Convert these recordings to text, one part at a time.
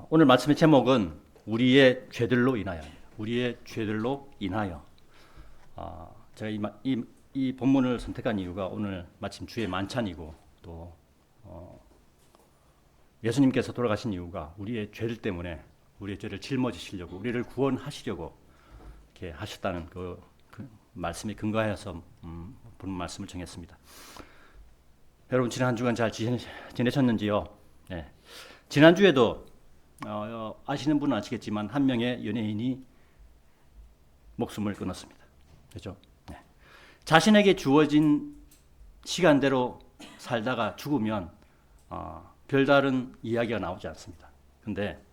오늘 말씀의 제목은 우리의 죄들로 인하여입니다. 우리의 죄들로 인하여. 제가 이 본문을 선택한 이유가 오늘 마침 주의 만찬이고 또 예수님께서 돌아가신 이유가 우리의 죄들 때문에 우리의 죄를 짊어지시려고 우리를 구원하시려고 이렇게 하셨다는 그 말씀에 근거하여서 본 말씀을 정했습니다. 여러분 지난 한 주간 잘 지내셨는지요? 네. 지난주에도 아시는 분은 아시겠지만 한 명의 연예인이 목숨을 끊었습니다. 그렇죠? 네. 자신에게 주어진 시간대로 살다가 죽으면 별다른 이야기가 나오지 않습니다. 근데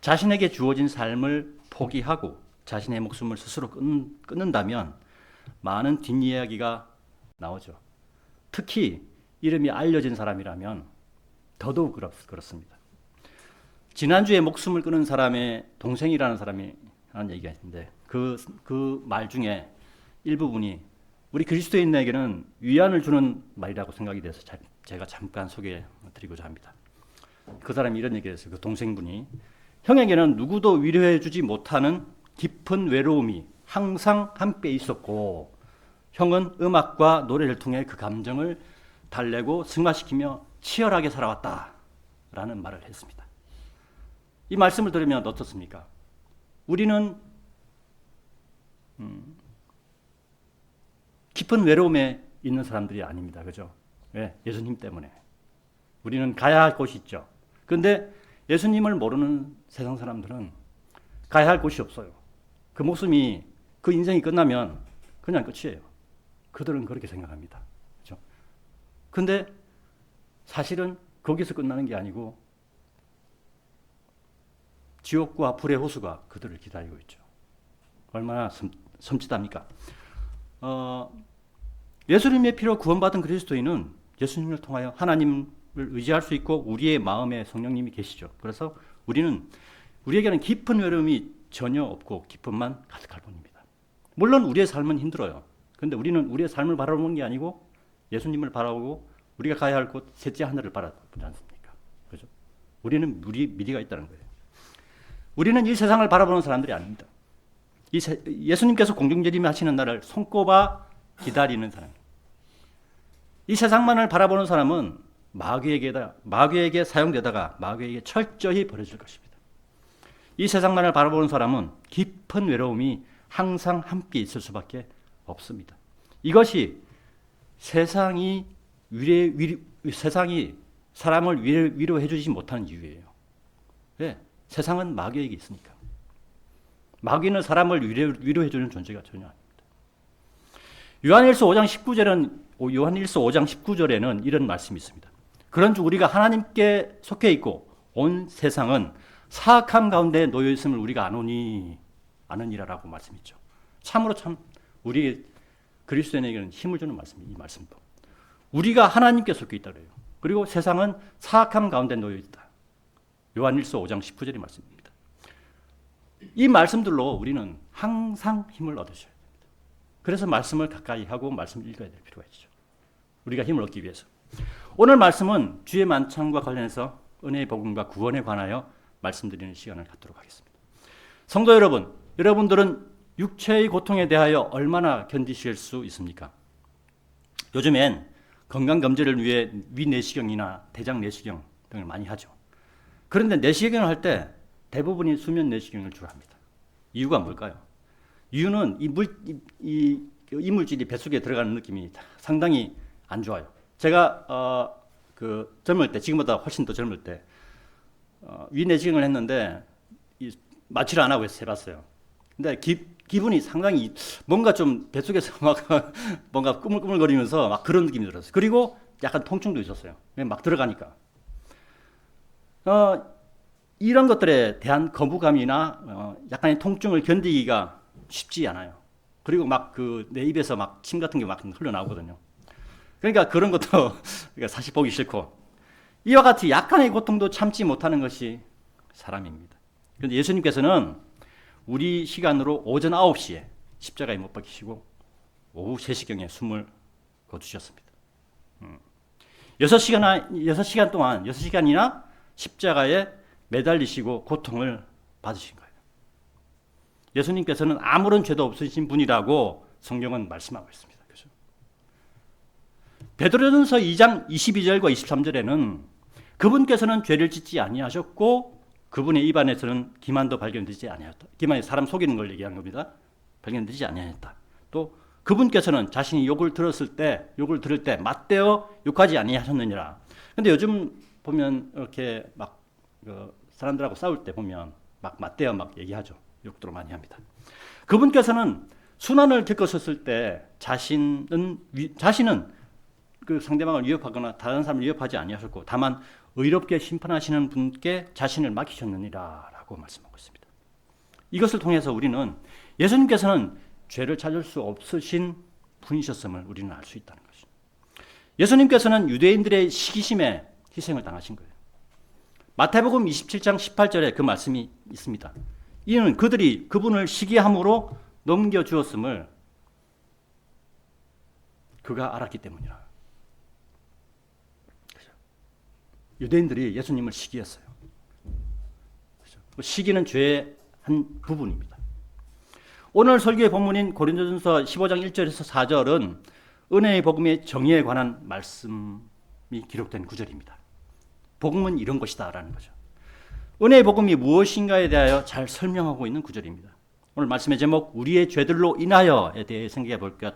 자신에게 주어진 삶을 포기하고 자신의 목숨을 스스로 끊는다면 많은 뒷이야기가 나오죠. 특히 이름이 알려진 사람이라면 더더욱 그렇습니다. 지난주에 목숨을 끊은 사람의 동생이라는 사람이 하는 얘기가 있는데 그 말 중에 일부분이 우리 그리스도인에게는 위안을 주는 말이라고 생각이 돼서 제가 잠깐 소개해드리고자 합니다. 그 사람이 이런 얘기를 했어요. 그 동생분이 형에게는 누구도 위로해주지 못하는 깊은 외로움이 항상 함께 있었고 형은 음악과 노래를 통해 그 감정을 달래고 승화시키며 치열하게 살아왔다라는 말을 했습니다. 이 말씀을 들으면 어떻습니까? 우리는 깊은 외로움에 있는 사람들이 아닙니다. 그죠? 왜? 예수님 때문에. 우리는 가야 할 곳이 있죠. 그런데 예수님을 모르는 세상 사람들은 가야 할 곳이 없어요. 그 목숨이, 그 인생이 끝나면 그냥 끝이에요. 그들은 그렇게 생각합니다. 그죠? 근데 사실은 거기서 끝나는 게 아니고 지옥과 불의 호수가 그들을 기다리고 있죠. 얼마나 섬찟합니까? 예수님의 피로 구원받은 그리스도인은 예수님을 통하여 하나님을 의지할 수 있고 우리의 마음에 성령님이 계시죠. 그래서 우리에게는 깊은 외로움이 전혀 없고 기쁨만 가득할 뿐입니다. 물론 우리의 삶은 힘들어요. 그런데 우리는 우리의 삶을 바라보는 게 아니고 예수님을 바라보고 우리가 가야 할 곳 셋째 하늘을 바라보지 않습니까? 그죠? 우리는 미래가 있다는 거예요. 우리는 이 세상을 바라보는 사람들이 아닙니다. 예수님께서 공중재림을 하시는 날을 손꼽아 기다리는 사람. 이 세상만을 바라보는 사람은 마귀에게 사용되다가 마귀에게 철저히 버려질 것입니다. 이 세상만을 바라보는 사람은 깊은 외로움이 항상 함께 있을 수밖에 없습니다. 이것이 세상이 사람을 위로해 주지 못하는 이유예요. 왜? 세상은 마귀에게 있으니까. 마귀는 사람을 위로해 주는 존재가 전혀 아닙니다. 요한일서 5장 19절에는 이런 말씀이 있습니다. 그런즉 우리가 하나님께 속해 있고 온 세상은 사악함 가운데 놓여 있음을 우리가 아느니라라고 말씀이죠. 참으로 우리 그리스도인에게는 힘을 주는 말씀이에요. 이 말씀도. 우리가 하나님께 속해 있다 그래요. 그리고 세상은 사악함 가운데 놓여 있다. 요한일서 5장 19절의 말씀입니다. 이 말씀들로 우리는 항상 힘을 얻으셔야 됩니다. 그래서 말씀을 가까이 하고 말씀을 읽어야 될 필요가 있죠. 우리가 힘을 얻기 위해서. 오늘 말씀은 주의 만찬과 관련해서 은혜의 복음과 구원에 관하여 말씀드리는 시간을 갖도록 하겠습니다. 성도 여러분, 여러분들은 육체의 고통에 대하여 얼마나 견디실 수 있습니까? 요즘엔 건강검진을 위해 위내시경이나 대장내시경 등을 많이 하죠. 그런데 내시경을 할 때 대부분이 수면 내시경을 주로 합니다. 이유가 뭘까요? 이유는 이물질이 뱃속에 들어가는 느낌이 상당히 안 좋아요. 제가 젊을 때, 지금보다 훨씬 더 젊을 때 위내시경을 했는데 마취를 안 하고 해봤어요. 근데 기분이 상당히 뭔가 좀 뱃속에서 막 뭔가 꾸물꾸물거리면서 막 그런 느낌이 들었어요. 그리고 약간 통증도 있었어요. 막 들어가니까. 이런 것들에 대한 거부감이나 약간의 통증을 견디기가 쉽지 않아요. 그리고 막 내 입에서 막 침 같은 게 막 흘러나오거든요. 그러니까 그런 것도 사실 보기 싫고 이와 같이 약간의 고통도 참지 못하는 것이 사람입니다. 그런데 예수님께서는 우리 시간으로 오전 9시에 십자가에 못 박히시고 오후 3시경에 숨을 거두셨습니다. 6시간이나 십자가에 매달리시고 고통을 받으신 거예요. 예수님께서는 아무런 죄도 없으신 분이라고 성경은 말씀하고 있습니다. 그렇죠? 베드로전서 2장 22절과 23절에는 그분께서는 죄를 짓지 아니하셨고 그분의 입안에서는 기만도 발견되지 아니하였다. 기만이 사람 속이는 걸 얘기한 겁니다. 발견되지 아니하였다. 또 그분께서는 자신이 욕을 들을 때 맞대어 욕하지 아니하셨느니라. 근데 요즘 보면 이렇게 막 사람들하고 싸울 때 보면 막 맞대어 막 얘기하죠. 욕도 많이 합니다. 그분께서는 순환을 겪었을 때 자신은 그 상대방을 위협하거나 다른 사람을 위협하지 아니하셨고 다만 의롭게 심판하시는 분께 자신을 맡기셨느니라라고 말씀하고 있습니다. 이것을 통해서 우리는 예수님께서는 죄를 찾을 수 없으신 분이셨음을 우리는 알 수 있다는 것입니다. 예수님께서는 유대인들의 시기심에 희생을 당하신 거예요. 마태복음 27장 18절에 그 말씀이 있습니다. 이는 그들이 그분을 시기함으로 넘겨주었음을 그가 알았기 때문이라. 유대인들이 예수님을 시기했어요. 시기는 죄의 한 부분입니다. 오늘 설교의 본문인 고린도전서 15장 1절에서 4절은 은혜의 복음의 정의에 관한 말씀이 기록된 구절입니다. 복음은 이런 것이다라는 거죠. 은혜의 복음이 무엇인가에 대하여 잘 설명하고 있는 구절입니다. 오늘 말씀의 제목 우리의 죄들로 인하여에 대해 생각해 볼 것.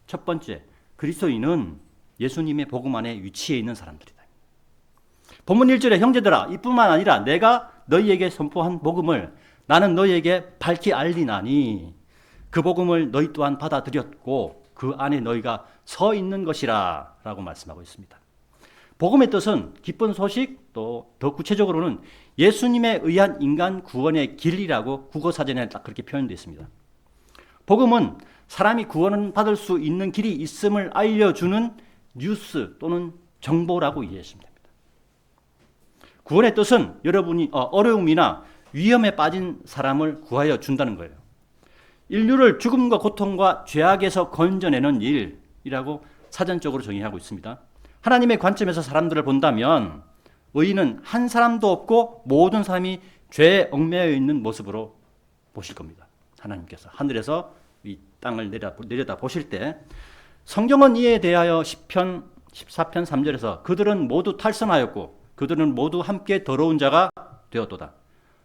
첫 번째, 그리스도인은 예수님의 복음 안에 위치해 있는 사람들이다. 본문 1절에 형제들아 이뿐만 아니라 내가 너희에게 선포한 복음을 나는 너희에게 밝히 알리나니 그 복음을 너희 또한 받아들였고 그 안에 너희가 서 있는 것이라 라고 말씀하고 있습니다. 복음의 뜻은 기쁜 소식, 또 더 구체적으로는 예수님에 의한 인간 구원의 길이라고 국어사전에 딱 그렇게 표현되어 있습니다. 복음은 사람이 구원을 받을 수 있는 길이 있음을 알려주는 뉴스 또는 정보라고 이해하시면 됩니다. 구원의 뜻은 여러분이 어려움이나 위험에 빠진 사람을 구하여 준다는 거예요. 인류를 죽음과 고통과 죄악에서 건져내는 일이라고 사전적으로 정의하고 있습니다. 하나님의 관점에서 사람들을 본다면 의인은 한 사람도 없고 모든 사람이 죄에 얽매여 있는 모습으로 보실 겁니다. 하나님께서 하늘에서 이 땅을 내려다 보실 때 성경은 이에 대하여 시편 14편 3절에서 그들은 모두 탈선하였고 그들은 모두 함께 더러운 자가 되었도다.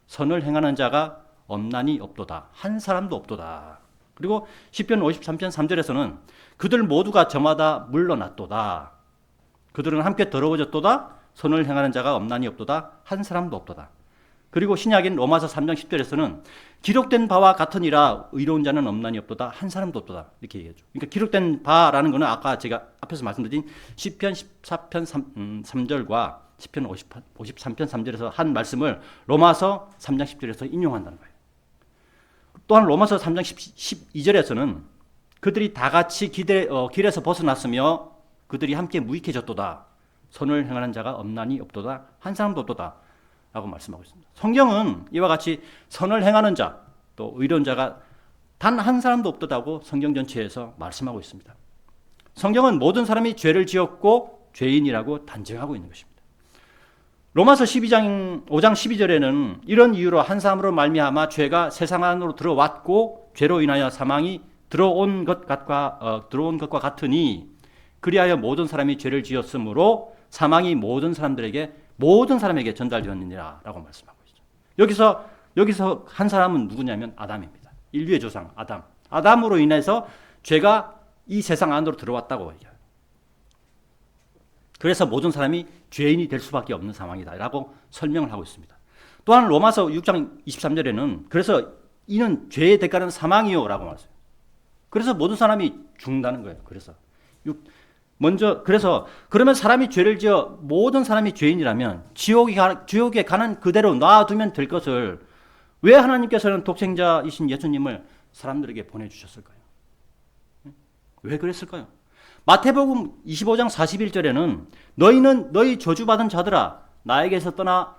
선을 행하는 자가 없나니 없도다. 한 사람도 없도다. 그리고 시편 53편 3절에서는 그들 모두가 저마다 물러났도다. 그들은 함께 더러워졌도다. 선을 행하는 자가 없나니 없도다. 한 사람도 없도다. 그리고 신약인 로마서 3장 10절에서는 기록된 바와 같으니라 의로운 자는 없나니 없도다. 한 사람도 없도다. 이렇게 얘기하죠. 그러니까 기록된 바라는 것은 아까 제가 앞에서 말씀드린 시편 14편 3절과 시편 53편 3절에서 한 말씀을 로마서 3장 10절에서 인용한다는 거예요. 또한 로마서 3장 12절에서는 그들이 다 같이 길에서 벗어났으며 그들이 함께 무익해졌도다. 선을 행하는 자가 없나니 없도다. 한 사람도 없도다. 라고 말씀하고 있습니다. 성경은 이와 같이 선을 행하는 자, 또 의로운 자가 단 한 사람도 없도다고 성경 전체에서 말씀하고 있습니다. 성경은 모든 사람이 죄를 지었고 죄인이라고 단정하고 있는 것입니다. 로마서 5장 12절에는 이런 이유로 한 사람으로 말미암아 죄가 세상 안으로 들어왔고 죄로 인하여 사망이 들어온 것과 같으니 그리하여 모든 사람이 죄를 지었으므로 사망이 모든 사람에게 전달되었느니라 라고 말씀하고 있죠. 여기서 한 사람은 누구냐면 아담입니다. 인류의 조상 아담. 아담으로 인해서 죄가 이 세상 안으로 들어왔다고 얘기해요. 그래서 모든 사람이 죄인이 될 수밖에 없는 상황이다 라고 설명을 하고 있습니다. 또한 로마서 6장 23절에는 그래서 이는 죄의 대가는 사망이요 라고 말했어요. 그래서 모든 사람이 죽는다는 거예요. 그러면 사람이 죄를 지어 모든 사람이 죄인이라면 지옥에 가는 그대로 놔두면 될 것을 왜 하나님께서는 독생자이신 예수님을 사람들에게 보내주셨을까요? 왜 그랬을까요? 마태복음 25장 41절에는 너희는 너희 저주받은 자들아 나에게서 떠나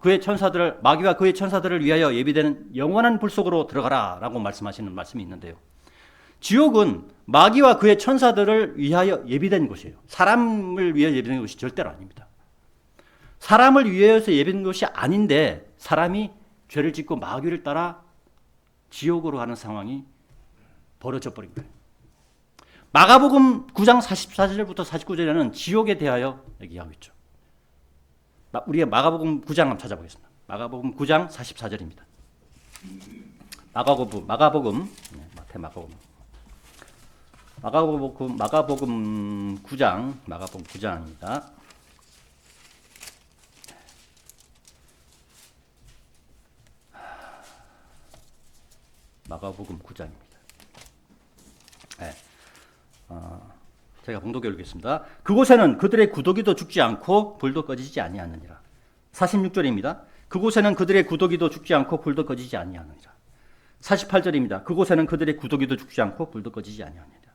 그의 천사들을 마귀와 그의 천사들을 위하여 예비되는 영원한 불 속으로 들어가라 라고 말씀하시는 말씀이 있는데요. 지옥은 마귀와 그의 천사들을 위하여 예비된 곳이에요. 사람을 위하여 예비된 곳이 절대로 아닙니다. 사람을 위해서 예배된 것이 아닌데 사람이 죄를 짓고 마귀를 따라 지옥으로 가는 상황이 벌어져 버린 거예요. 마가복음 9장 44절부터 49절에는 지옥에 대하여 얘기하고 있죠. 우리가 마가복음 9장 한번 찾아보겠습니다. 마가복음 9장 44절입니다. 마가복음 마가복음 9장입니다. 마가복음 9장입니다. 네. 제가 봉독해 읽겠습니다. 그곳에는 그들의 구더기도 죽지 않고 불도 꺼지지 아니하느니라. 46절입니다. 그곳에는 그들의 구더기도 죽지 않고 불도 꺼지지 아니하느니라. 48절입니다. 그곳에는 그들의 구더기도 죽지 않고 불도 꺼지지 아니하느니라.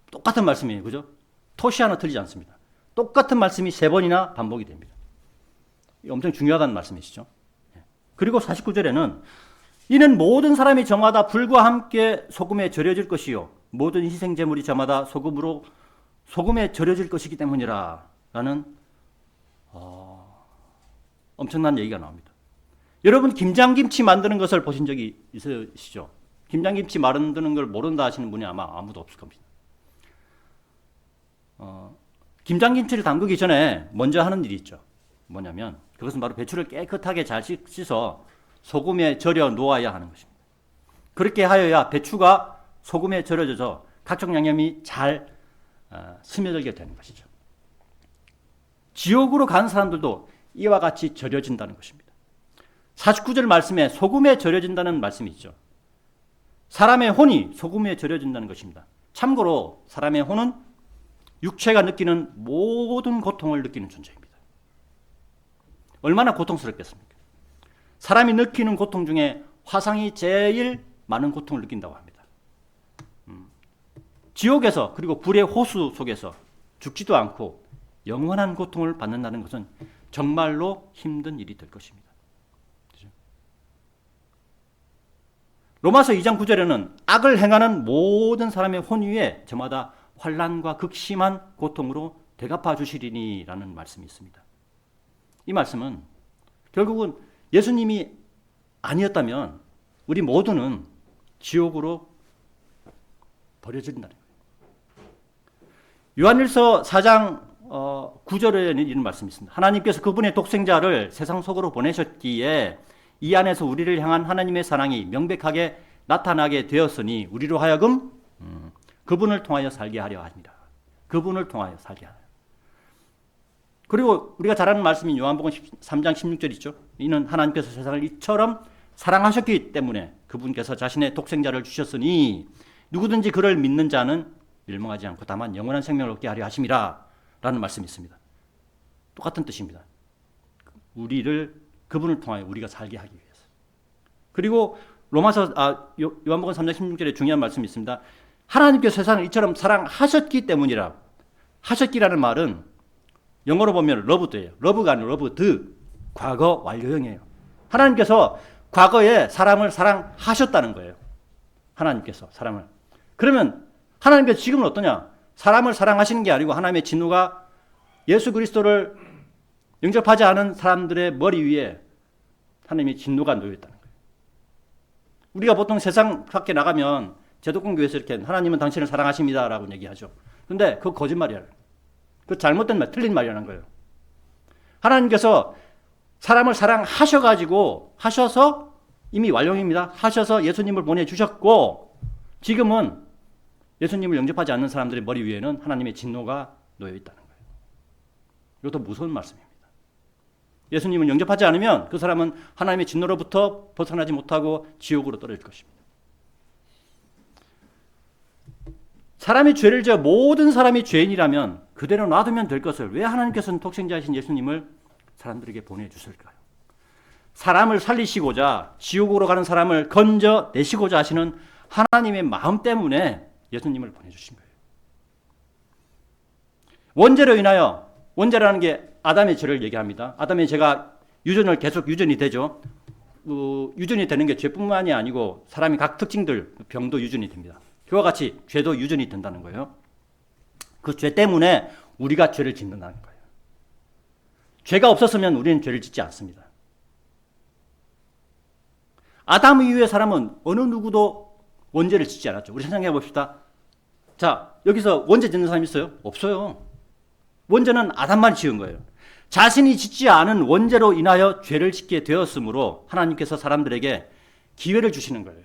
똑같은 말씀이에요. 그죠? 토시 하나 틀리지 않습니다. 똑같은 말씀이 3번이나 반복이 됩니다. 엄청 중요하다는 말씀이시죠. 그리고 49절에는 이는 모든 사람이 저마다 불과 함께 소금에 절여질 것이요 모든 희생 제물이 저마다 소금에 절여질 것이기 때문이라 라는 엄청난 얘기가 나옵니다. 여러분 김장김치 만드는 것을 보신 적이 있으시죠? 김장김치 만드는 걸 모른다 하시는 분이 아마 아무도 없을 겁니다. 김장김치를 담그기 전에 먼저 하는 일이 있죠. 뭐냐면 그것은 바로 배추를 깨끗하게 잘 씻어 소금에 절여 놓아야 하는 것입니다. 그렇게 하여야 배추가 소금에 절여져서 각종 양념이 잘 스며들게 되는 것이죠. 지옥으로 간 사람들도 이와 같이 절여진다는 것입니다. 49절 말씀에 소금에 절여진다는 말씀이 있죠. 사람의 혼이 소금에 절여진다는 것입니다. 참고로 사람의 혼은 육체가 느끼는 모든 고통을 느끼는 존재입니다. 얼마나 고통스럽겠습니까? 사람이 느끼는 고통 중에 화상이 제일 많은 고통을 느낀다고 합니다. 지옥에서 그리고 불의 호수 속에서 죽지도 않고 영원한 고통을 받는다는 것은 정말로 힘든 일이 될 것입니다. 그렇죠? 로마서 2장 9절에는 악을 행하는 모든 사람의 혼 위에 저마다 환난과 극심한 고통으로 대갚아 주시리니 라는 말씀이 있습니다. 이 말씀은 결국은 예수님이 아니었다면 우리 모두는 지옥으로 버려진다는 거예요. 요한일서 4장 9절에는 이런 말씀이 있습니다. 하나님께서 그분의 독생자를 세상 속으로 보내셨기에 이 안에서 우리를 향한 하나님의 사랑이 명백하게 나타나게 되었으니 우리로 하여금 그분을 통하여 살게 하려 합니다. 그분을 통하여 살게 하려. 그리고 우리가 잘 아는 말씀인 요한복음 3장 16절 있죠. 이는 하나님께서 세상을 이처럼 사랑하셨기 때문에 그분께서 자신의 독생자를 주셨으니 누구든지 그를 믿는 자는 멸망하지 않고 다만 영원한 생명을 얻게 하려 하심이라 라는 말씀이 있습니다. 똑같은 뜻입니다. 그분을 통하여 우리가 살게 하기 위해서. 그리고 요한복음 3장 16절에 중요한 말씀이 있습니다. 하나님께서 세상을 이처럼 사랑하셨기 때문이라. 하셨기라는 말은 영어로 보면 러브드예요. 러브가 아니라 러브드. 과거 완료형이에요. 하나님께서 과거에 사람을 사랑하셨다는 거예요. 하나님께서 사람을. 그러면 하나님께서 지금은 어떠냐? 사람을 사랑하시는 게 아니고 하나님의 진노가 예수 그리스도를 영접하지 않은 사람들의 머리 위에 하나님의 진노가 놓여 있다는 거예요. 우리가 보통 세상 밖에 나가면 제독공교에서 이렇게 하나님은 당신을 사랑하십니다라고 얘기하죠. 근데 그거 거짓말이야. 그 잘못된 말, 틀린 말이라는 거예요. 하나님께서 사람을 하셔서 이미 완료입니다. 하셔서 예수님을 보내주셨고 지금은 예수님을 영접하지 않는 사람들의 머리 위에는 하나님의 진노가 놓여 있다는 거예요. 이것도 무서운 말씀입니다. 예수님을 영접하지 않으면 그 사람은 하나님의 진노로부터 벗어나지 못하고 지옥으로 떨어질 것입니다. 사람이 죄를 지어 모든 사람이 죄인이라면 그대로 놔두면 될 것을 왜 하나님께서는 독생자이신 예수님을 사람들에게 보내주실까요? 사람을 살리시고자 지옥으로 가는 사람을 건져내시고자 하시는 하나님의 마음 때문에 예수님을 보내주신 거예요. 원죄로 인하여, 원죄라는 게 아담의 죄를 얘기합니다. 아담의 죄가 계속 유전이 되죠. 유전이 되는 게 죄뿐만이 아니고 사람이 각 특징들, 병도 유전이 됩니다. 그와 같이 죄도 유전이 된다는 거예요. 그 죄 때문에 우리가 죄를 짓는다는 거예요. 죄가 없었으면 우리는 죄를 짓지 않습니다. 아담 이후의 사람은 어느 누구도 원죄를 짓지 않았죠. 우리 생각해 봅시다. 자, 여기서 원죄 짓는 사람 있어요? 없어요. 원죄는 아담만 지은 거예요. 자신이 짓지 않은 원죄로 인하여 죄를 짓게 되었으므로 하나님께서 사람들에게 기회를 주시는 거예요.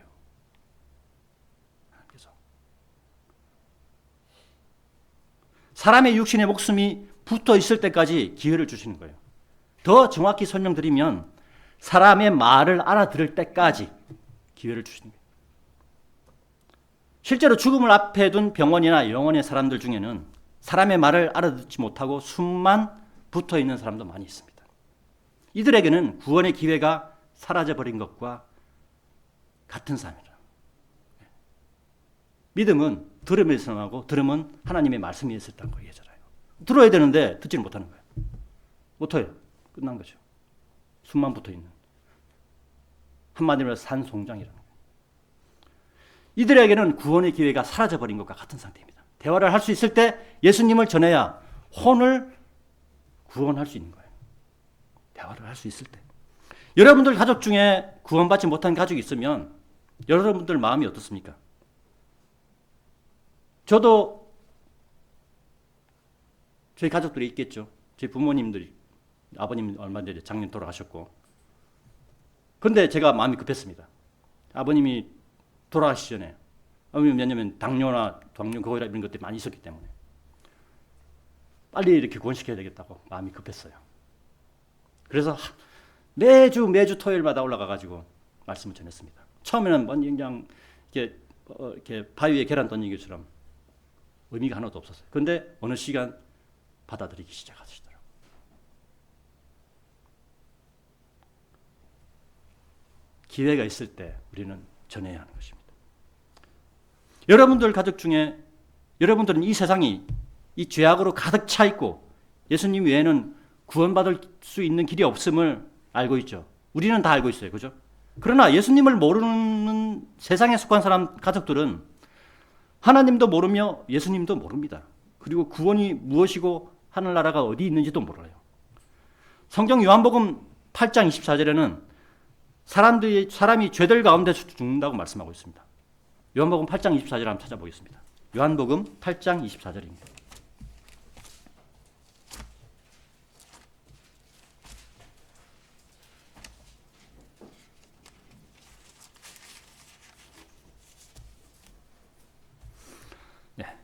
그래서 사람의 육신의 목숨이 붙어 있을 때까지 기회를 주시는 거예요. 더 정확히 설명드리면 사람의 말을 알아들을 때까지 기회를 주시는 거예요. 실제로 죽음을 앞에 둔 병원이나 영혼의 사람들 중에는 사람의 말을 알아듣지 못하고 숨만 붙어 있는 사람도 많이 있습니다. 이들에게는 구원의 기회가 사라져버린 것과 같은 삶이라. 믿음은 들음에서 나고 들음은 하나님의 말씀이 있었다는 거 얘기하잖아요. 들어야 되는데 듣지는 못하는 거예요. 못해요. 끝난 거죠. 숨만 붙어 있는. 한마디로 산송장이라는 거예요. 이들에게는 구원의 기회가 사라져버린 것과 같은 상태입니다. 대화를 할 수 있을 때 예수님을 전해야 혼을 구원할 수 있는 거예요. 대화를 할 수 있을 때. 여러분들 가족 중에 구원받지 못한 가족이 있으면 여러분들 마음이 어떻습니까? 저도 저희 가족들이 있겠죠. 저희 부모님들이, 아버님 얼마 전에 작년 돌아가셨고. 근데 제가 마음이 급했습니다. 아버님이 돌아가시기 전에. 왜냐면 당뇨나 그거라 이런 것들이 많이 있었기 때문에. 빨리 이렇게 구원시켜야 되겠다고 마음이 급했어요. 그래서 매주 토요일마다 올라가가지고 말씀을 전했습니다. 처음에는 그냥 이렇게 바위에 계란 던진 것처럼 의미가 하나도 없었어요. 그런데 어느 시간 받아들이기 시작하시더라고요. 기회가 있을 때 우리는 전해야 하는 것입니다. 여러분들 가족 중에 여러분들은 이 세상이 이 죄악으로 가득 차 있고 예수님 외에는 구원받을 수 있는 길이 없음을 알고 있죠. 우리는 다 알고 있어요. 그죠? 그러나 예수님을 모르는 세상에 속한 사람 가족들은 하나님도 모르며 예수님도 모릅니다. 그리고 구원이 무엇이고 하늘나라가 어디 있는지도 몰라요. 성경 요한복음 8장 24절에는 사람이 죄들 가운데서 죽는다고 말씀하고 있습니다. 요한복음 8장 24절 한번 찾아보겠습니다. 요한복음 8장 24절입니다.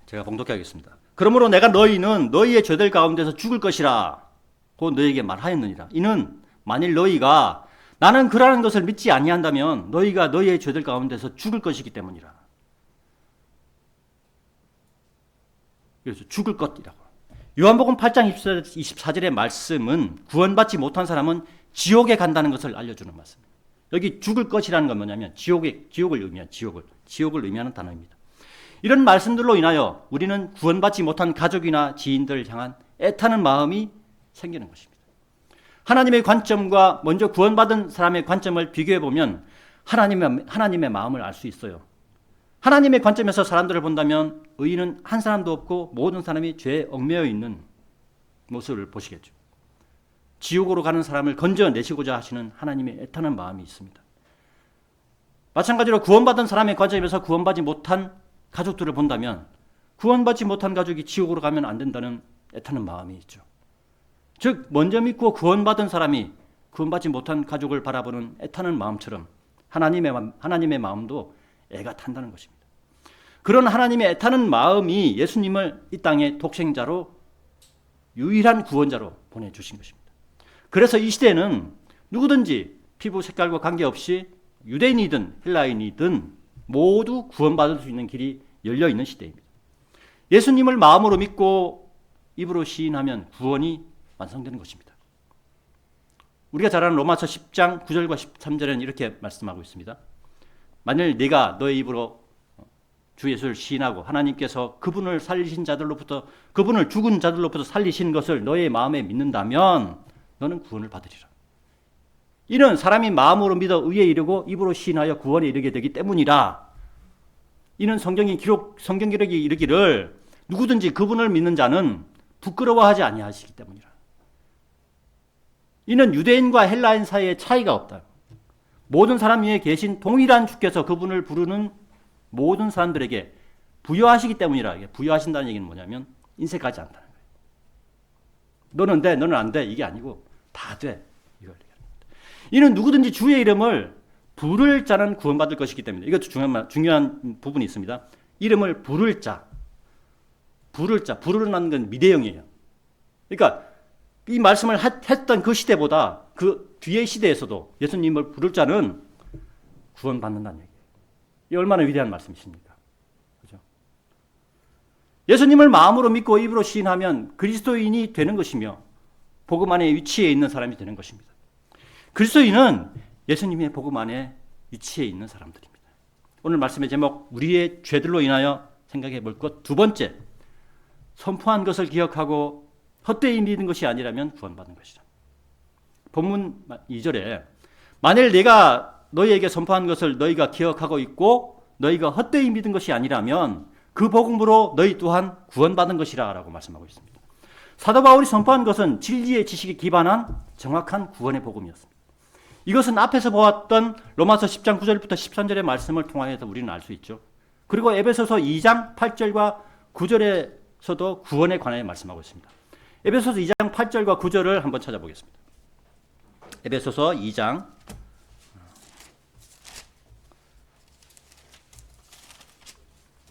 제가 봉독하겠습니다. 그러므로 내가 너희는 너희의 죄들 가운데서 죽을 것이라 고 너희에게 말하였느니라. 이는 만일 너희가 나는 그라는 것을 믿지 아니한다면 너희가 너희의 죄들 가운데서 죽을 것이기 때문이라. 그래서 죽을 것이라고. 요한복음 8장 24절의 말씀은 구원받지 못한 사람은 지옥에 간다는 것을 알려주는 말씀입니다. 여기 죽을 것이라는 건 뭐냐면 지옥을 의미하는 지옥을 의미하는 단어입니다. 이런 말씀들로 인하여 우리는 구원받지 못한 가족이나 지인들을 향한 애타는 마음이 생기는 것입니다. 하나님의 관점과 먼저 구원받은 사람의 관점을 비교해 보면 하나님의 마음을 알 수 있어요. 하나님의 관점에서 사람들을 본다면 의인은 한 사람도 없고 모든 사람이 죄에 얽매여 있는 모습을 보시겠죠. 지옥으로 가는 사람을 건져내시고자 하시는 하나님의 애타는 마음이 있습니다. 마찬가지로 구원받은 사람의 관점에서 구원받지 못한 가족들을 본다면 구원받지 못한 가족이 지옥으로 가면 안 된다는 애타는 마음이 있죠. 즉 먼저 믿고 구원받은 사람이 구원받지 못한 가족을 바라보는 애타는 마음처럼 하나님의 마음도 애가 탄다는 것입니다. 그런 하나님의 애타는 마음이 예수님을 이 땅의 독생자로 유일한 구원자로 보내주신 것입니다. 그래서 이 시대에는 누구든지 피부 색깔과 관계없이 유대인이든 헬라인이든 모두 구원받을 수 있는 길이 열려있는 시대입니다. 예수님을 마음으로 믿고 입으로 시인하면 구원이 완성되는 것입니다. 우리가 잘 아는 로마서 10장 9절과 13절에는 이렇게 말씀하고 있습니다. 만일 네가 너의 입으로 주 예수를 시인하고 하나님께서 그분을 죽은 자들로부터 살리신 것을 너의 마음에 믿는다면 너는 구원을 받으리라. 이는 사람이 마음으로 믿어 의에 이르고 입으로 시인하여 구원에 이르게 되기 때문이라. 이는 성경 기록이 이르기를 누구든지 그분을 믿는 자는 부끄러워하지 아니하시기 때문이라. 이는 유대인과 헬라인 사이에 차이가 없다. 모든 사람 위에 계신 동일한 주께서 그분을 부르는 모든 사람들에게 부여하시기 때문이라. 부여하신다는 얘기는 뭐냐면 인색하지 않다는 거예요. 너는 돼, 너는 안 돼. 이게 아니고 다 돼. 이걸 얘기합니다. 이는 누구든지 주의 이름을 부를 자는 구원받을 것이기 때문에 이것도 중요한 부분이 있습니다. 이름을 부를 자. 부르는 건 미대형이에요. 그러니까 이 말씀을 했던 그 시대보다 그 뒤의 시대에서도 예수님을 부를 자는 구원받는다는 얘기예요. 이 얼마나 위대한 말씀이십니까? 그죠? 예수님을 마음으로 믿고 입으로 시인하면 그리스도인이 되는 것이며 복음 안에 위치해 있는 사람이 되는 것입니다. 그리스도인은 예수님의 복음 안에 위치해 있는 사람들입니다. 오늘 말씀의 제목, 우리의 죄들로 인하여 생각해 볼 것 두 번째, 선포한 것을 기억하고 헛되이 믿은 것이 아니라면 구원받는 것이다. 본문 2절에 만일 내가 너희에게 선포한 것을 너희가 기억하고 있고 너희가 헛되이 믿은 것이 아니라면 그 복음으로 너희 또한 구원받은 것이라 라고 말씀하고 있습니다. 사도 바울이 선포한 것은 진리의 지식에 기반한 정확한 구원의 복음이었습니다. 이것은 앞에서 보았던 로마서 10장 9절부터 13절의 말씀을 통하여서 우리는 알 수 있죠. 그리고 에베소서 2장 8절과 9절에서도 구원에 관하여 말씀하고 있습니다. 에베소서 2장 8절과 9절을 한번 찾아보겠습니다. 에베소서 2장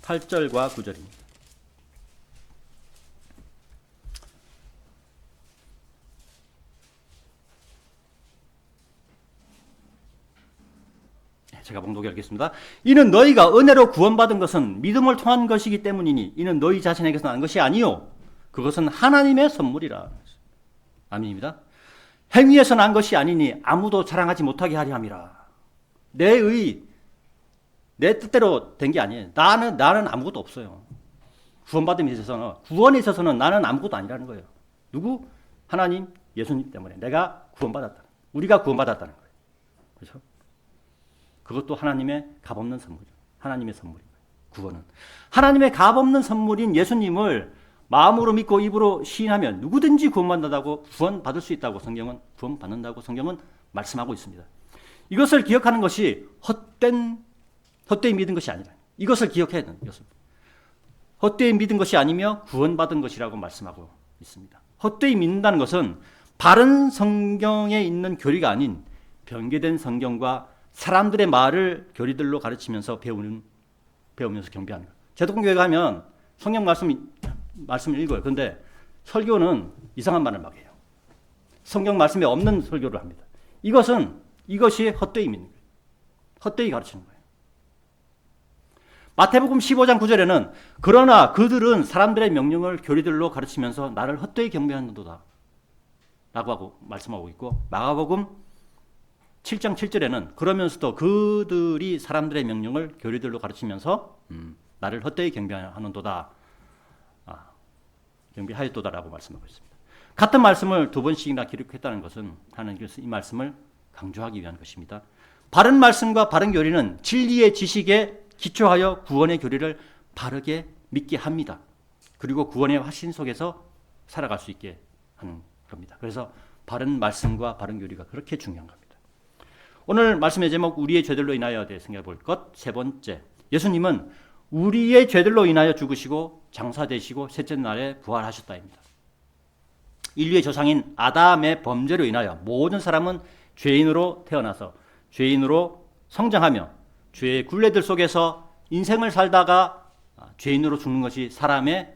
8절과 9절입니다. 제가 봉독해 읽겠습니다. 이는 너희가 은혜로 구원받은 것은 믿음을 통한 것이기 때문이니 이는 너희 자신에게서 난 것이 아니요 그것은 하나님의 선물이라. 아멘입니다. 행위에서 난 것이 아니니 아무도 자랑하지 못하게 하려 함이라. 내 뜻대로 된 게 아니에요. 나는 아무것도 없어요. 구원받음에 있어서는, 구원에 있어서는 나는 아무것도 아니라는 거예요. 누구? 하나님, 예수님 때문에 내가 구원받았다. 우리가 구원받았다는 거예요. 그렇죠? 그것도 하나님의 값없는 선물이에요. 하나님의 선물이에요. 구원은. 하나님의 값없는 선물인 예수님을 마음으로 믿고 입으로 시인하면 누구든지 구원받을 수 있다고 구원받는다고 성경은 말씀하고 있습니다. 이것을 기억하는 것이 헛되이 믿은 것이 아니라 이것을 기억해야 되는 것입니다. 헛되이 믿은 것이 아니며 구원받은 것이라고 말씀하고 있습니다. 헛되이 믿는다는 것은 바른 성경에 있는 교리가 아닌 변개된 성경과 사람들의 말을 교리들로 가르치면서 배우면서 경배하는 거예요. 제독교회 가면 성경 말씀을 읽어요. 그런데 설교는 이상한 말을 막 해요. 성경 말씀에 없는 설교를 합니다. 이것이 헛되이 믿는 거예요. 헛되이 가르치는 거예요. 마태복음 15장 9절에는 그러나 그들은 사람들의 명령을 교리들로 가르치면서 나를 헛되이 경배하는도다 라고 하고 말씀하고 있고, 마가복음 7장 7절에는 그러면서도 그들이 사람들의 명령을 교리들로 가르치면서 나를 헛되이 경배하는도다, 경배하였도다라고 말씀하고 있습니다. 같은 말씀을 두 번씩이나 기록했다는 것은 하나님께서 이 말씀을 강조하기 위한 것입니다. 바른 말씀과 바른 교리는 진리의 지식에 기초하여 구원의 교리를 바르게 믿게 합니다. 그리고 구원의 확신 속에서 살아갈 수 있게 하는 겁니다. 그래서 바른 말씀과 바른 교리가 그렇게 중요한 겁니다. 오늘 말씀의 제목, 우리의 죄들로 인하여 대해 생각해 볼 것 세 번째, 예수님은 우리의 죄들로 인하여 죽으시고 장사되시고 셋째 날에 부활하셨다입니다. 인류의 조상인 아담의 범죄로 인하여 모든 사람은 죄인으로 태어나서 죄인으로 성장하며 죄의 굴레들 속에서 인생을 살다가 죄인으로 죽는 것이 사람의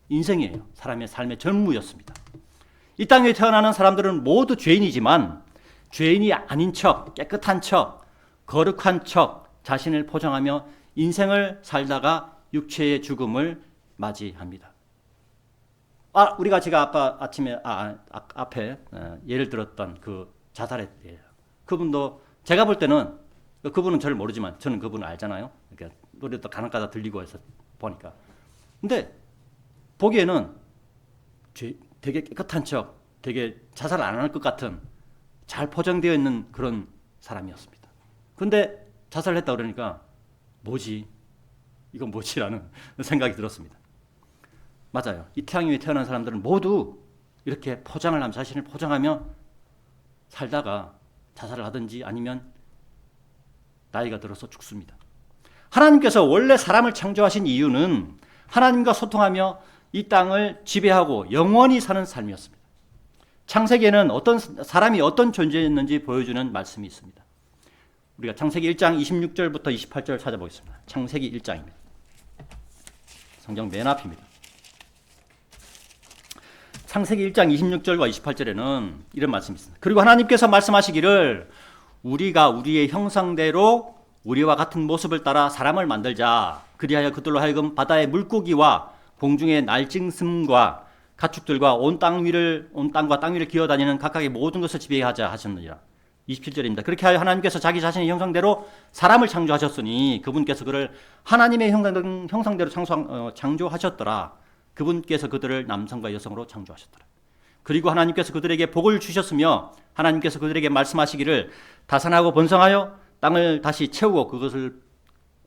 인생이에요. 사람의 삶의 전무였습니다. 이 땅에 태어나는 사람들은 모두 죄인이지만 죄인이 아닌 척, 깨끗한 척, 거룩한 척 자신을 포장하며 인생을 살다가 육체의 죽음을 맞이합니다. 우리가 제가 앞에 예를 들었던 그 자살했대요. 그분도 제가 볼 때는 그분은 저를 모르지만 저는 그분을 알잖아요. 그러니까 노래도 가난가다 들리고 해서 보니까. 근데 보기에는 되게 깨끗한 척, 되게 자살 안 할 것 같은 잘 포장되어 있는 그런 사람이었습니다. 근데 자살을 했다 그러니까 이건 뭐지라는 생각이 들었습니다. 맞아요. 이 태양 위에 태어난 사람들은 모두 이렇게 포장을 하면 자신을 포장하며 살다가 자살을 하든지 아니면 나이가 들어서 죽습니다. 하나님께서 원래 사람을 창조하신 이유는 하나님과 소통하며 이 땅을 지배하고 영원히 사는 삶이었습니다. 창세기에는 사람이 어떤 존재였는지 보여주는 말씀이 있습니다. 우리가 창세기 1장 26절부터 28절 찾아보겠습니다. 창세기 1장입니다. 성경 맨 앞입니다. 창세기 1장 26절과 28절에는 이런 말씀이 있습니다. 그리고 하나님께서 말씀하시기를 우리가 우리의 형상대로 우리와 같은 모습을 따라 사람을 만들자. 그리하여 그들로 하여금 바다의 물고기와 공중의 날짐승과 가축들과 온 땅과 땅 위를 기어다니는 각각의 모든 것을 지배하자 하셨느니라. 27절입니다. 그렇게 하여 하나님께서 자기 자신의 형상대로 사람을 창조하셨으니 그분께서 그를 하나님의 형상대로 창조하셨더라. 그분께서 그들을 남성과 여성으로 창조하셨더라. 그리고 하나님께서 그들에게 복을 주셨으며 하나님께서 그들에게 말씀하시기를 다산하고 번성하여 땅을 다시 채우고 그것을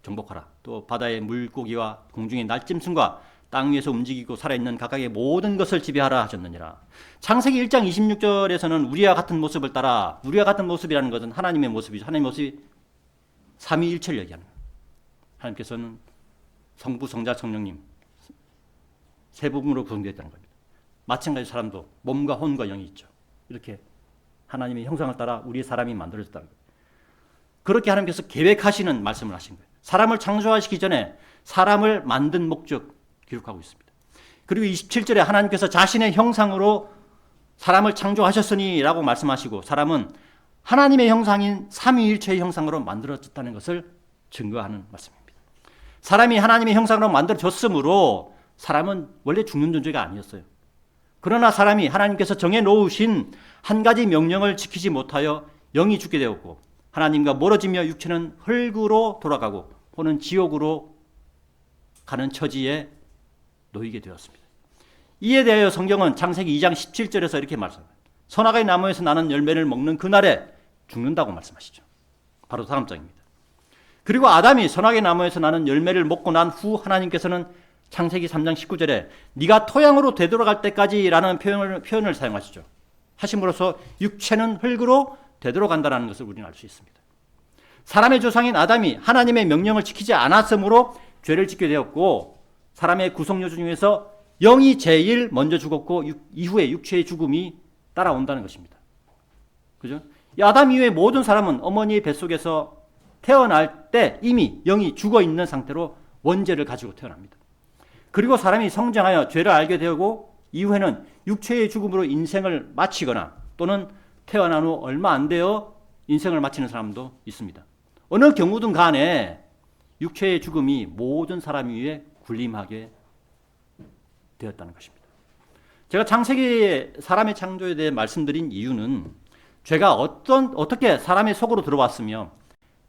정복하라. 또 바다의 물고기와 공중의 날짐승과 땅 위에서 움직이고 살아있는 각각의 모든 것을 지배하라 하셨느니라. 창세기 1장 26절에서는 우리와 같은 모습을 따라, 우리와 같은 모습이라는 것은 하나님의 모습이죠. 하나님의 모습이 삼위일체를 얘기하는 거예요. 하나님께서는 성부, 성자, 성령님 세 부분으로 구성되어 있다는 겁니다. 마찬가지로 사람도 몸과 혼과 영이 있죠. 이렇게 하나님의 형상을 따라 우리의 사람이 만들어졌다는 거예요. 그렇게 하나님께서 계획하시는 말씀을 하신 거예요. 사람을 창조하시기 전에 사람을 만든 목적 기록하고 있습니다. 그리고 27절에 하나님께서 자신의 형상으로 사람을 창조하셨으니 라고 말씀하시고 사람은 하나님의 형상인 삼위일체의 형상으로 만들어졌다는 것을 증거하는 말씀입니다. 사람이 하나님의 형상으로 만들어졌으므로 사람은 원래 죽는 존재가 아니었어요. 그러나 사람이 하나님께서 정해놓으신 한 가지 명령을 지키지 못하여 영이 죽게 되었고 하나님과 멀어지며 육체는 흙으로 돌아가고 혼은 지옥으로 가는 처지에 놓이게 되었습니다. 이에 대하여 성경은 창세기 2장 17절에서 이렇게 말씀합니다. 선악의 나무에서 나는 열매를 먹는 그날에 죽는다고 말씀하시죠. 바로 다음 장입니다. 그리고 아담이 선악의 나무에서 나는 열매를 먹고 난 후 하나님께서는 창세기 3장 19절에 네가 토양으로 되돌아갈 때까지라는 표현을 사용하시죠. 하심으로써 육체는 흙으로 되돌아간다는 것을 우리는 알 수 있습니다. 사람의 조상인 아담이 하나님의 명령을 지키지 않았으므로 죄를 짓게 되었고 사람의 구성요소 중에서 영이 제일 먼저 죽었고 이후에 육체의 죽음이 따라온다는 것입니다. 그죠? 이 아담 이후의 모든 사람은 어머니의 뱃속에서 태어날 때 이미 영이 죽어 있는 상태로 원죄를 가지고 태어납니다. 그리고 사람이 성장하여 죄를 알게 되고 이후에는 육체의 죽음으로 인생을 마치거나 또는 태어난 후 얼마 안 되어 인생을 마치는 사람도 있습니다. 어느 경우든 간에 육체의 죽음이 모든 사람 위에 군림하게 되었다는 것입니다. 제가 창세기 사람의 창조에 대해 말씀드린 이유는 죄가 어떻게 사람의 속으로 들어왔으며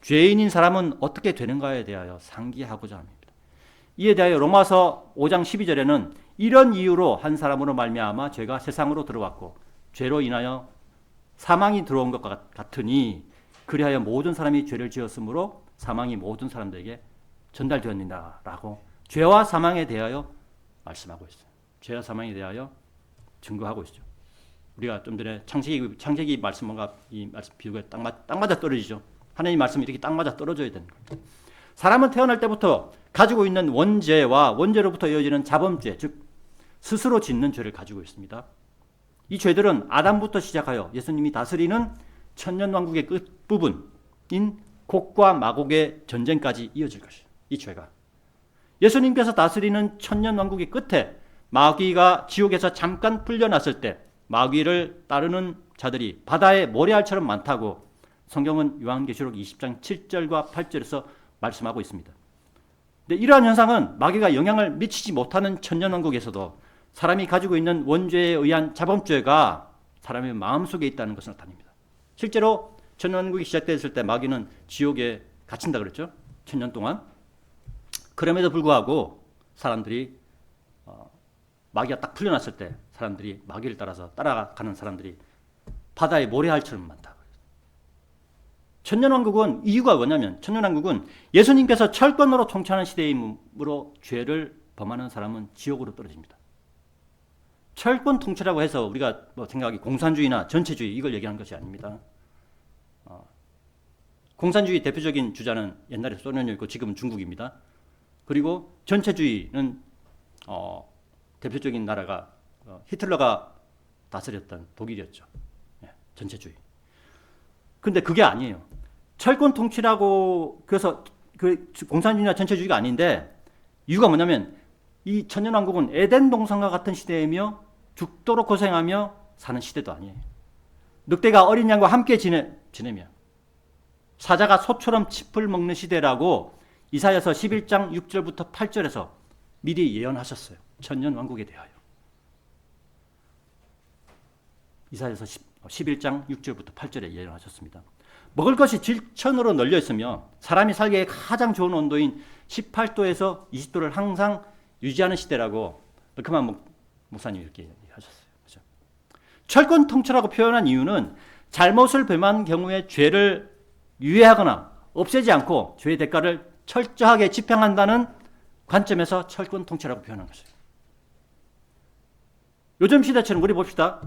죄인인 사람은 어떻게 되는가에 대하여 상기하고자 합니다. 이에 대하여 로마서 5장 12절에는 이런 이유로 한 사람으로 말미암아 죄가 세상으로 들어왔고 죄로 인하여 사망이 들어온 것 같으니 그리하여 모든 사람이 죄를 지었으므로 사망이 모든 사람들에게 전달되었느니라라고 죄와 사망에 대하여 말씀하고 있어요. 죄와 사망에 대하여 증거하고 있죠. 우리가 좀 전에 창세기 말씀과 이 말씀 비유가 딱 맞아 떨어지죠. 하나님 말씀이 이렇게 딱 맞아 떨어져야 되는 거예요. 사람은 태어날 때부터 가지고 있는 원죄와 원죄로부터 이어지는 자범죄, 즉 스스로 짓는 죄를 가지고 있습니다. 이 죄들은 아담부터 시작하여 예수님이 다스리는 천년왕국의 끝부분인 곡과 마곡의 전쟁까지 이어질 것이에요. 이 죄가. 예수님께서 다스리는 천년왕국의 끝에 마귀가 지옥에서 잠깐 풀려났을 때 마귀를 따르는 자들이 바다의 모래알처럼 많다고 성경은 요한계시록 20장 7절과 8절에서 말씀하고 있습니다. 근데 이러한 현상은 마귀가 영향을 미치지 못하는 천년왕국에서도 사람이 가지고 있는 원죄에 의한 자범죄가 사람의 마음속에 있다는 것을 나타냅니다. 실제로 천년왕국이 시작됐을 때 마귀는 지옥에 갇힌다 그랬죠. 천년 동안. 그럼에도 불구하고 사람들이 마귀가 딱 풀려났을 때 사람들이 마귀를 따라서 따라가는 사람들이 바다의 모래알처럼 많다. 천년왕국은 이유가 뭐냐면 천년왕국은 예수님께서 철권으로 통치하는 시대이므로 죄를 범하는 사람은 지옥으로 떨어집니다. 철권 통치라고 해서 우리가 뭐 생각하기 공산주의나 전체주의 이걸 얘기하는 것이 아닙니다. 공산주의 대표적인 주자는 옛날에 소련이었고 지금은 중국입니다. 그리고 전체주의는 대표적인 나라가 히틀러가 다스렸던 독일이었죠. 예, 전체주의. 근데 그게 아니에요. 철권 통치라고 그래서 그 공산주의나 전체주의가 아닌데 이유가 뭐냐면 이 천년왕국은 에덴 동산과 같은 시대이며 죽도록 고생하며 사는 시대도 아니에요. 늑대가 어린 양과 함께 지내며 사자가 소처럼 짚을 먹는 시대라고 이사야서 11장 6절부터 8절에서 미리 예언하셨어요. 천년왕국에 대하여. 이사야서 11장 6절부터 8절에 예언하셨습니다. 먹을 것이 질천으로 널려 있으며 사람이 살기에 가장 좋은 온도인 18도에서 20도를 항상 유지하는 시대라고 그만 목사님이 이렇게 얘기하셨어요. 그렇죠? 철권 통치라고 표현한 이유는 잘못을 범한 경우에 죄를 유예하거나 없애지 않고 죄의 대가를 철저하게 집행한다는 관점에서 철권 통치라고 표현한 것이에요. 요즘 시대처럼 우리 봅시다.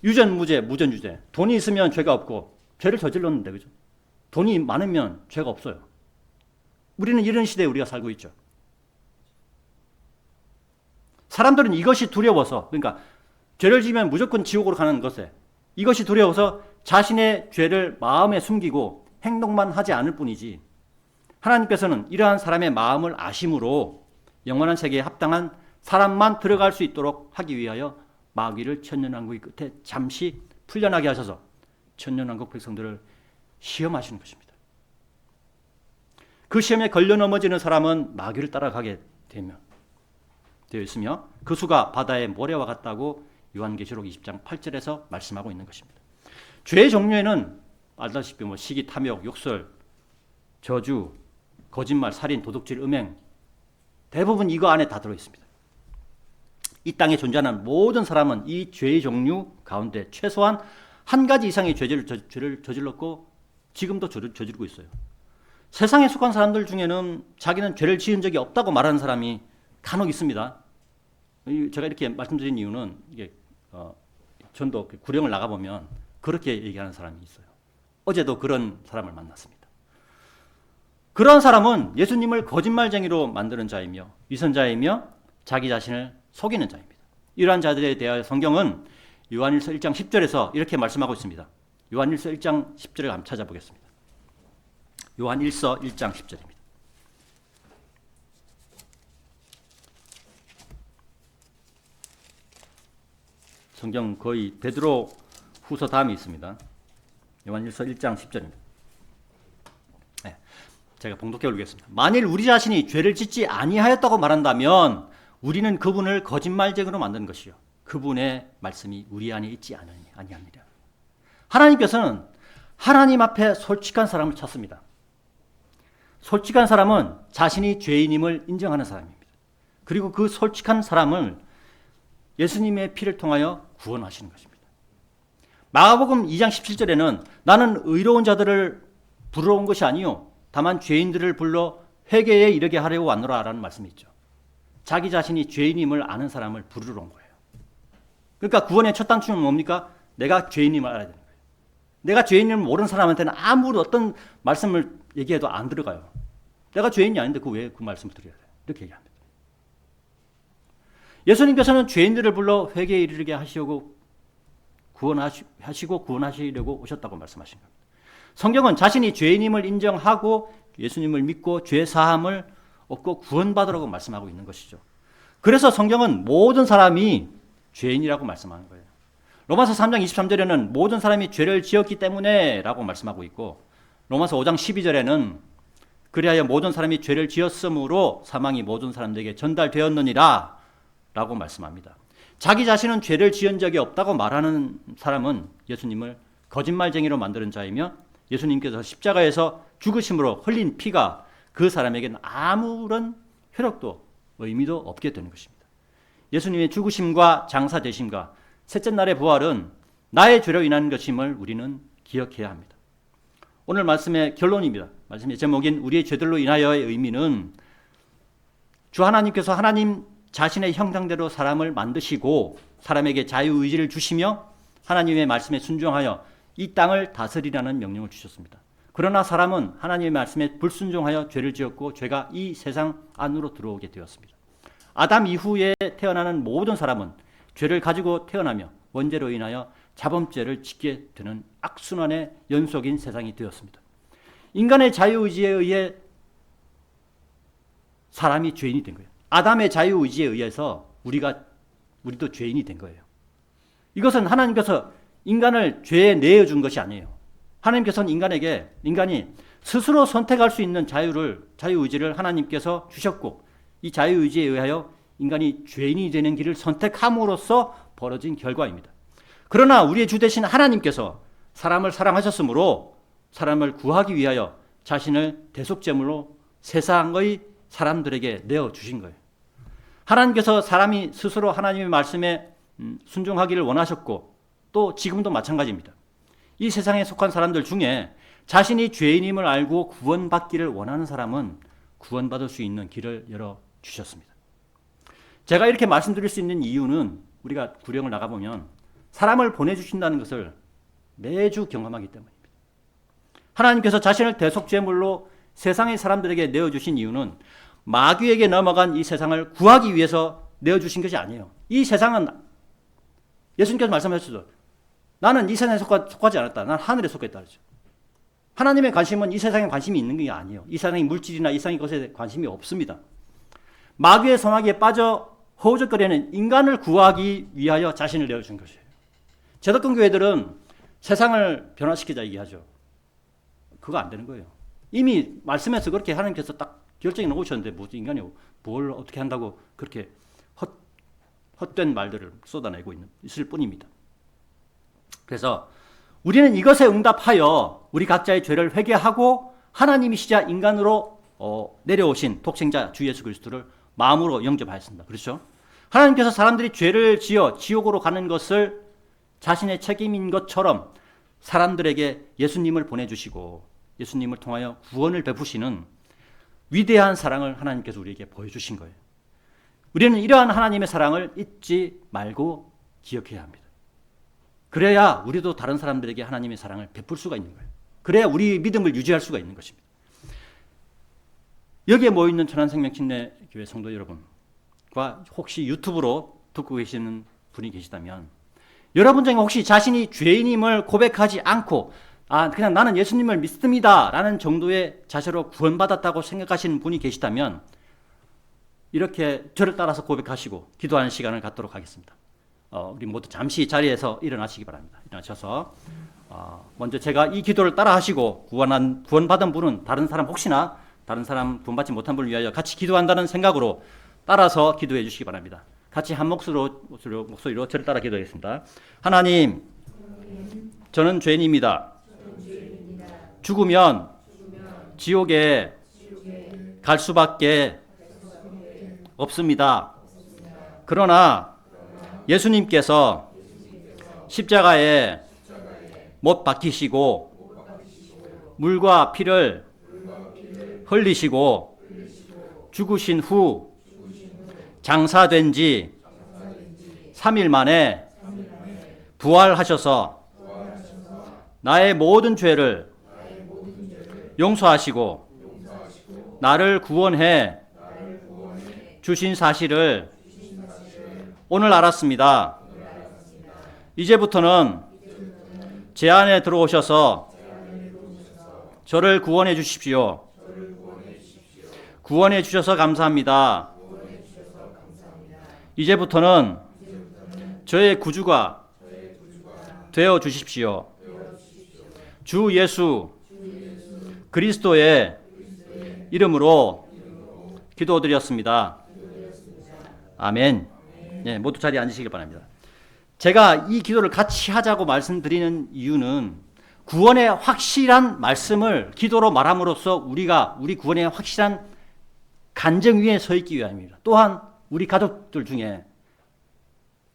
유전무죄, 무전유죄. 돈이 있으면 죄가 없고 죄를 저질렀는데 그죠? 돈이 많으면 죄가 없어요. 우리는 이런 시대에 우리가 살고 있죠. 사람들은 이것이 두려워서 그러니까 죄를 지으면 무조건 지옥으로 가는 것에 이것이 두려워서 자신의 죄를 마음에 숨기고 행동만 하지 않을 뿐이지 하나님께서는 이러한 사람의 마음을 아심으로 영원한 세계에 합당한 사람만 들어갈 수 있도록 하기 위하여 마귀를 천년왕국의 끝에 잠시 풀려나게 하셔서 천년왕국 백성들을 시험하시는 것입니다. 그 시험에 걸려 넘어지는 사람은 마귀를 따라가게 되어 있으며 그 수가 바다의 모래와 같다고 요한계시록 20장 8절에서 말씀하고 있는 것입니다. 죄의 종류에는 알다시피 시기, 탐욕, 욕설, 저주, 거짓말, 살인, 도둑질, 음행 대부분 이거 안에 다 들어 있습니다. 이 땅에 존재하는 모든 사람은 이 죄의 종류 가운데 최소한 한 가지 이상의 죄를 저질렀고 지금도 저지르고 있어요. 세상에 속한 사람들 중에는 자기는 죄를 지은 적이 없다고 말하는 사람이 간혹 있습니다. 제가 이렇게 말씀드린 이유는 이게 전도 구령을 나가보면 그렇게 얘기하는 사람이 있어요. 어제도 그런 사람을 만났습니다. 그런 사람은 예수님을 거짓말쟁이로 만드는 자이며 위선자이며 자기 자신을 속이는 자입니다. 이러한 자들에 대하여 성경은 요한일서 1장 10절에서 이렇게 말씀하고 있습니다. 요한일서 1장 10절을 한번 찾아보겠습니다. 요한일서 1장 10절입니다. 성경 거의 베드로 후서 다음에 있습니다. 요한일서 1장 10절입니다. 네, 제가 봉독해 올리겠습니다. 만일 우리 자신이 죄를 짓지 아니하였다고 말한다면 우리는 그분을 거짓말쟁이로 만드는 것이요 그분의 말씀이 우리 안에 있지 아니하니라. 하나님께서는 하나님 앞에 솔직한 사람을 찾습니다. 솔직한 사람은 자신이 죄인임을 인정하는 사람입니다. 그리고 그 솔직한 사람을 예수님의 피를 통하여 구원하시는 것입니다. 마가복음 2장 17절에는 나는 의로운 자들을 부르러 온 것이 아니요 다만 죄인들을 불러 회개에 이르게 하려고 왔노라 라는 말씀이 있죠. 자기 자신이 죄인임을 아는 사람을 부르러 온 거예요. 그러니까 구원의 첫 단추는 뭡니까? 내가 죄인임을 알아야 되는 거예요. 내가 죄인임을 모르는 사람한테는 아무리 어떤 말씀을 얘기해도 안 들어가요. 내가 죄인이 아닌데 왜 그 말씀을 드려야 돼요? 이렇게 얘기합니다. 예수님께서는 죄인들을 불러 회개에 이르게 하시고 구원하시려고 오셨다고 말씀하신 겁니다. 성경은 자신이 죄인임을 인정하고 예수님을 믿고 죄 사함을 얻고 구원받으라고 말씀하고 있는 것이죠. 그래서 성경은 모든 사람이 죄인이라고 말씀하는 거예요. 로마서 3장 23절에는 모든 사람이 죄를 지었기 때문에 라고 말씀하고 있고 로마서 5장 12절에는 그리하여 모든 사람이 죄를 지었으므로 사망이 모든 사람들에게 전달되었느니라 라고 말씀합니다. 자기 자신은 죄를 지은 적이 없다고 말하는 사람은 예수님을 거짓말쟁이로 만드는 자이며 예수님께서 십자가에서 죽으심으로 흘린 피가 그 사람에게는 아무런 효력도 의미도 없게 되는 것입니다. 예수님의 죽으심과 장사되심과 셋째 날의 부활은 나의 죄로 인한 것임을 우리는 기억해야 합니다. 오늘 말씀의 결론입니다. 말씀의 제목인 우리의 죄들로 인하여의 의미는 주 하나님께서 하나님 자신의 형상대로 사람을 만드시고 사람에게 자유의지를 주시며 하나님의 말씀에 순종하여 이 땅을 다스리라는 명령을 주셨습니다. 그러나 사람은 하나님의 말씀에 불순종하여 죄를 지었고 죄가 이 세상 안으로 들어오게 되었습니다. 아담 이후에 태어나는 모든 사람은 죄를 가지고 태어나며 원죄로 인하여 자범죄를 짓게 되는 악순환의 연속인 세상이 되었습니다. 인간의 자유의지에 의해 사람이 죄인이 된 거예요. 아담의 자유의지에 의해서 우리도 죄인이 된 거예요. 이것은 하나님께서 인간을 죄에 내어준 것이 아니에요. 하나님께서는 인간이 스스로 선택할 수 있는 자유의지를 하나님께서 주셨고 이 자유의지에 의하여 인간이 죄인이 되는 길을 선택함으로써 벌어진 결과입니다. 그러나 우리의 주 되신 하나님께서 사람을 사랑하셨으므로 사람을 구하기 위하여 자신을 대속제물로 세상의 사람들에게 내어주신 거예요. 하나님께서 사람이 스스로 하나님의 말씀에 순종하기를 원하셨고 또 지금도 마찬가지입니다. 이 세상에 속한 사람들 중에 자신이 죄인임을 알고 구원받기를 원하는 사람은 구원받을 수 있는 길을 열어주셨습니다. 제가 이렇게 말씀드릴 수 있는 이유는 우리가 구령을 나가보면 사람을 보내주신다는 것을 매주 경험하기 때문입니다. 하나님께서 자신을 대속제물로 세상의 사람들에게 내어주신 이유는 마귀에게 넘어간 이 세상을 구하기 위해서 내어주신 것이 아니에요. 이 세상은 예수님께서 말씀하셨죠. 나는 이 세상에 속하지 않았다. 난 하늘에 속했다. 그러죠. 하나님의 관심은 이 세상에 관심이 있는 게 아니에요. 이 세상의 물질이나 이 세상의 것에 관심이 없습니다. 마귀의 소나기에 빠져 허우적거리는 인간을 구하기 위하여 자신을 내어준 것이에요. 제덕권 교회들은 세상을 변화시키자 얘기하죠. 그거 안 되는 거예요. 이미 말씀에서 그렇게 하나님께서 딱 결정해 놓으셨는데 뭐지 인간이 뭘 어떻게 한다고 그렇게 헛된 말들을 쏟아내고 있을 뿐입니다. 그래서 우리는 이것에 응답하여 우리 각자의 죄를 회개하고 하나님이시자 인간으로 내려오신 독생자 주 예수 그리스도를 마음으로 영접하였습니다. 그렇죠? 하나님께서 사람들이 죄를 지어 지옥으로 가는 것을 자신의 책임인 것처럼 사람들에게 예수님을 보내주시고 예수님을 통하여 구원을 베푸시는 위대한 사랑을 하나님께서 우리에게 보여주신 거예요. 우리는 이러한 하나님의 사랑을 잊지 말고 기억해야 합니다. 그래야 우리도 다른 사람들에게 하나님의 사랑을 베풀 수가 있는 거예요. 그래야 우리 믿음을 유지할 수가 있는 것입니다. 여기에 모여있는 천안생명침례교회 성도 여러분과 혹시 유튜브로 듣고 계시는 분이 계시다면 여러분 중에 혹시 자신이 죄인임을 고백하지 않고 그냥 나는 예수님을 믿습니다 라는 정도의 자세로 구원받았다고 생각하시는 분이 계시다면 이렇게 저를 따라서 고백하시고 기도하는 시간을 갖도록 하겠습니다. 우리 모두 잠시 자리에서 일어나시기 바랍니다. 일어나셔서 먼저 제가 이 기도를 따라 하시고 구원받은 분은 혹시나 다른 사람 구원받지 못한 분을 위하여 같이 기도한다는 생각으로 따라서 기도해 주시기 바랍니다. 같이 한 목소리로 저를 따라 기도하겠습니다. 하나님, 저는 죄인입니다. 죽으면 지옥에 갈 수밖에 없습니다. 그러나 예수님께서 십자가에 못 박히시고 물과 피를 흘리시고 죽으신 후 장사된 지 3일 만에 부활하셔서 나의 모든 죄를 용서하시고 나를 구원해 주신 사실을 오늘 알았습니다. 이제부터는 제 안에 들어오셔서 저를 구원해 주십시오. 구원해 주셔서 감사합니다. 이제부터는 저의 구주가 되어 주십시오. 주 예수 그리스도의 이름으로 기도드렸습니다. 아멘. 네, 모두 자리에 앉으시길 바랍니다. 제가 이 기도를 같이 하자고 말씀드리는 이유는 구원의 확실한 말씀을 기도로 말함으로써 우리 구원의 확실한 간증 위에 서 있기 위함입니다. 또한 우리 가족들 중에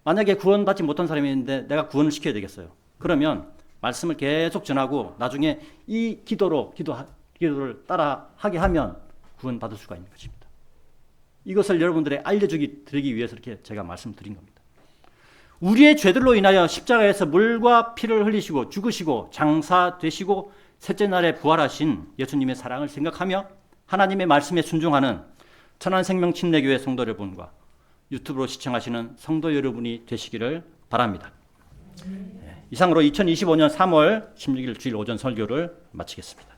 만약에 구원받지 못한 사람이 있는데 내가 구원을 시켜야 되겠어요. 그러면 말씀을 계속 전하고 나중에 이 기도를 따라 하게 하면 구원받을 수가 있는 것입니다. 이것을 여러분들에게 드리기 위해서 이렇게 제가 말씀드린 겁니다. 우리의 죄들로 인하여 십자가에서 물과 피를 흘리시고 죽으시고 장사되시고 셋째 날에 부활하신 예수님의 사랑을 생각하며 하나님의 말씀에 순종하는 천안생명 침례교회 성도 여러분과 유튜브로 시청하시는 성도 여러분이 되시기를 바랍니다. 이상으로 2025년 3월 16일 주일 오전 설교를 마치겠습니다.